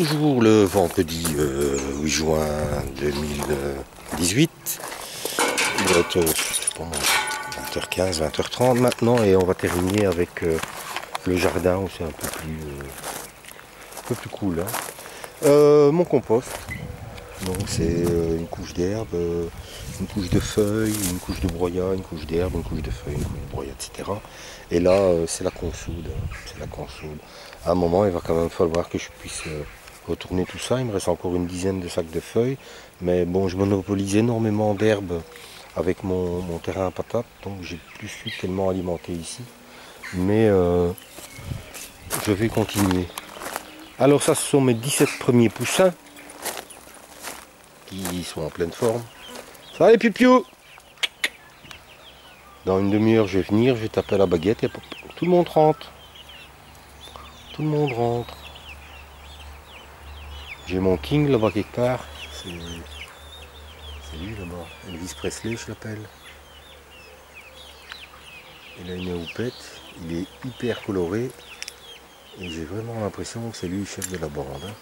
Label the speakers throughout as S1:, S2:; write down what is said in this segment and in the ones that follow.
S1: toujours le vendredi 8 juin 2018. Il doit être, je sais pas, 20h15, 20h30 maintenant, et on va terminer avec le jardin où c'est un peu plus cool. Hein. Mon compost, donc c'est une couche d'herbe, une couche de feuilles, une couche de broyat, une couche d'herbe, une couche de feuilles, une couche de broyat, etc. Et là, c'est la consoude. C'est la consoude. À un moment, il va quand même falloir que je puisse retourner tout ça. Il me reste encore une dizaine de sacs de feuilles. Mais bon, je monopolise énormément d'herbe avec mon terrain à patates. Donc, j'ai plus su tellement alimenter ici. Mais je vais continuer. Alors, ça, ce sont mes 17 premiers poussins qui sont en pleine forme. Ça va les pipiou? Dans une demi-heure, je vais venir, je vais taper à la baguette et tout le monde rentre. Tout le monde rentre. J'ai mon King là-bas quelque part. C'est lui là-bas. Elvis Presley, je l'appelle. Il a une houppette. Il est hyper coloré. Et j'ai vraiment l'impression que c'est lui le chef de la bande. Hein.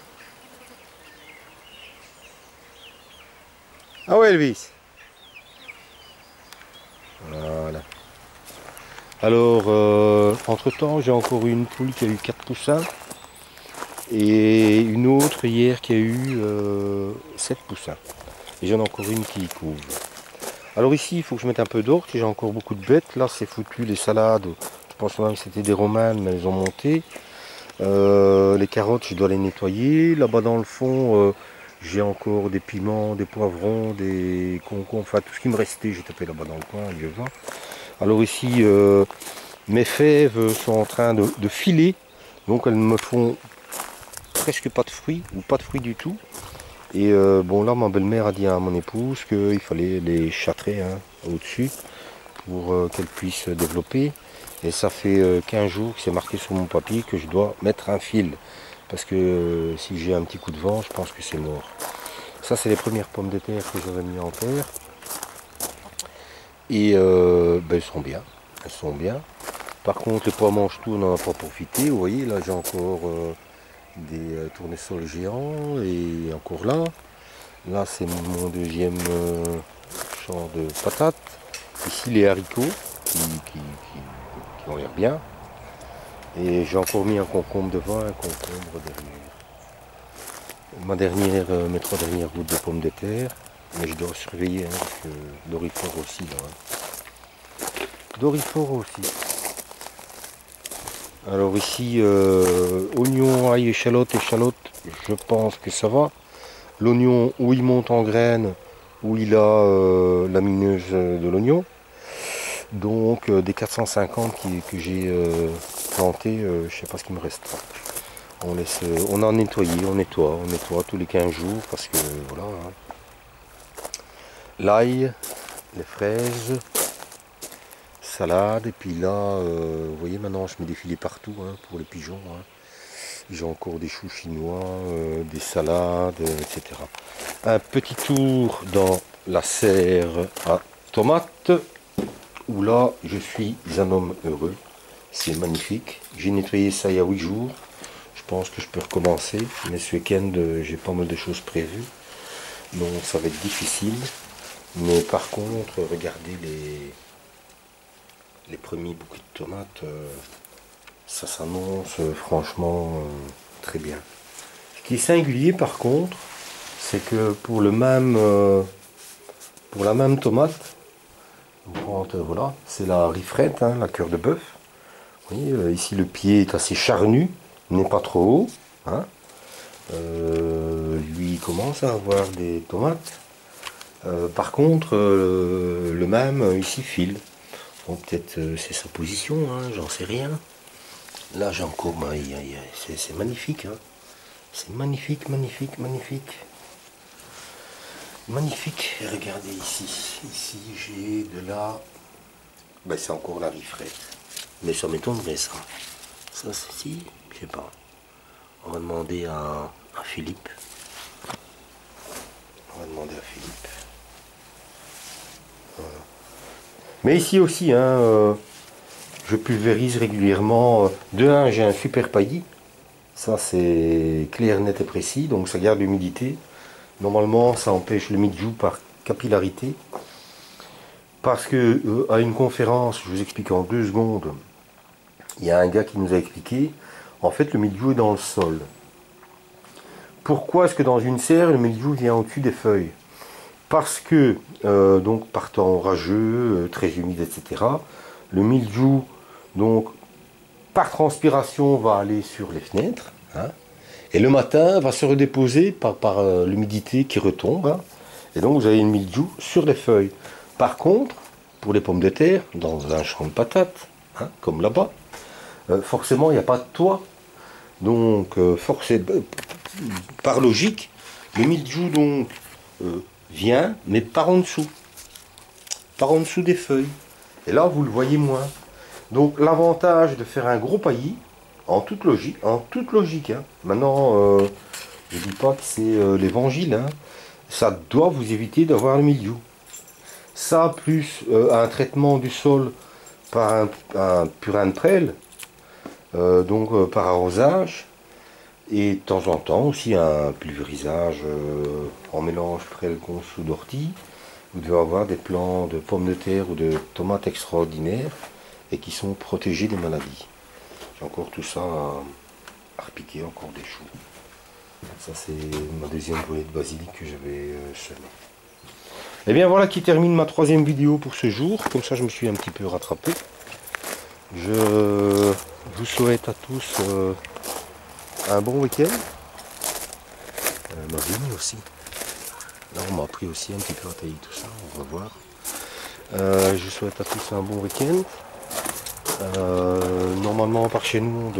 S1: Ah ouais, Elvis. Voilà. Alors, entre-temps, j'ai encore une poule qui a eu 4 poussins. Et une autre hier qui a eu 7 poussins. Et j'en ai encore une qui couvre. Alors ici, il faut que je mette un peu d'ordre, j'ai encore beaucoup de bêtes. Là, c'est foutu, les salades. Je pense même que c'était des romaines, mais elles ont monté. Les carottes, je dois les nettoyer. Là-bas dans le fond, j'ai encore des piments, des poivrons, des concombres, enfin tout ce qui me restait. J'ai tapé là-bas dans le coin, je vois. Alors ici, mes fèves sont en train de filer. Donc elles me font presque pas de fruits, ou pas de fruits du tout. Et bon là, ma belle-mère a dit à mon épouse qu'il fallait les châtrer hein, au-dessus pour qu'elles puissent développer. Et ça fait 15 jours que c'est marqué sur mon papier que je dois mettre un fil. Parce que si j'ai un petit coup de vent, je pense que c'est mort. Ça, c'est les premières pommes de terre que j'avais mis en terre. Et ben, elles sont bien. Elles sont bien. Par contre, les pois mange-tout, on n'en a pas profité. Vous voyez, là, j'ai encore des tournesols géants. Et encore là. Là, c'est mon deuxième champ de patates. Ici, les haricots qui ont l'air bien. Et j'ai encore mis un concombre devant, un concombre derrière. Mes 3 dernières gouttes de pommes de terre. Mais je dois surveiller, hein, parce que Dorifort aussi. Là, hein. Dorifort aussi. Alors ici, oignon, ail, échalote, je pense que ça va. L'oignon, où il monte en graines, où il a la mineuse de l'oignon. Donc des 450 que j'ai planté, je ne sais pas ce qu'il me restera. On a nettoyé, on nettoie tous les 15 jours parce que voilà. Hein. L'ail, les fraises, salade, et puis là, vous voyez maintenant je mets des filets partout hein, pour les pigeons. Hein. J'ai encore des choux chinois, des salades, etc. Un petit tour dans la serre à tomates. Où là, je suis un homme heureux. C'est magnifique. J'ai nettoyé ça il y a 8 jours. Je pense que je peux recommencer. Mais ce week-end, j'ai pas mal de choses prévues. Donc ça va être difficile. Mais par contre, regardez les premiers bouquets de tomates. Ça s'annonce franchement très bien. Ce qui est singulier par contre, c'est que pour la même tomate, voilà, c'est la rifrette, hein, la cœur de bœuf. Vous voyez, ici le pied est assez charnu, il n'est pas trop haut. Hein. Lui il commence à avoir des tomates. Par contre, le même ici file. Bon, peut-être c'est sa position, hein, j'en sais rien. Là j'ai encore, c'est magnifique. Hein. C'est magnifique, magnifique, magnifique. Magnifique, et regardez ici, j'ai de la, ben c'est encore la rifrette, mais ça m'étonnerait ça, si, je sais pas, on va demander à Philippe, voilà. Mais ici aussi, hein, je pulvérise régulièrement, de un j'ai un super paillis, Ça c'est clair, net et précis, donc ça garde l'humidité. Normalement ça empêche le mildiou par capillarité. Parce que à une conférence, je vous explique en 2 secondes, il y a un gars qui nous a expliqué, en fait le mildiou est dans le sol. Pourquoi est-ce que dans une serre le mildiou vient au-dessus des feuilles? Parce que, donc par temps orageux, très humide, etc., le mildiou, donc par transpiration, va aller sur les fenêtres, hein, et le matin va se redéposer par l'humidité qui retombe, hein, et donc vous avez une mildiou sur les feuilles. Par contre, pour les pommes de terre, dans un champ de patates, hein, comme là-bas, forcément il n'y a pas de toit, donc par logique, le mildiou donc vient, mais par en dessous des feuilles, et là vous le voyez moins. Donc l'avantage de faire un gros paillis, en toute logique, hein. Maintenant je dis pas que c'est l'évangile, hein. Ça doit vous éviter d'avoir le mildiou. Ça plus un traitement du sol par un purin de prêle, donc par arrosage, et de temps en temps aussi un pulvérisage en mélange prêle, gonfle ou d'ortie. Vous devez avoir des plants de pommes de terre ou de tomates extraordinaires et qui sont protégés des maladies. J'ai encore tout ça à repiquer, encore des choux. Ça c'est ma deuxième bouée de basilic que j'avais semée. Et bien voilà qui termine ma 3e vidéo pour ce jour. Comme ça je me suis un petit peu rattrapé. Je vous souhaite à tous un bon week-end. Ma vigne aussi. Là on m'a appris aussi un petit peu à tailler tout ça, on va voir. Je souhaite à tous un bon week-end. Normalement par chez nous on ne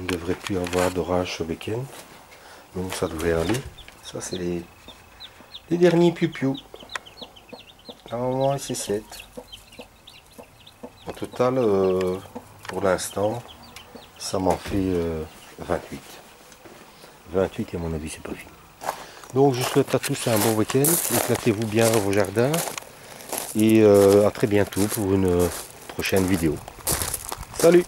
S1: devrait plus avoir d'orage ce week-end. Donc ça devrait aller. Ça c'est les derniers piou-piou. Normalement c'est 7. Au total pour l'instant ça m'en fait 28. 28 et à mon avis c'est pas fini. Donc je souhaite à tous un bon week-end, éclatez-vous bien dans vos jardins et à très bientôt pour une prochaine vidéo. Salut!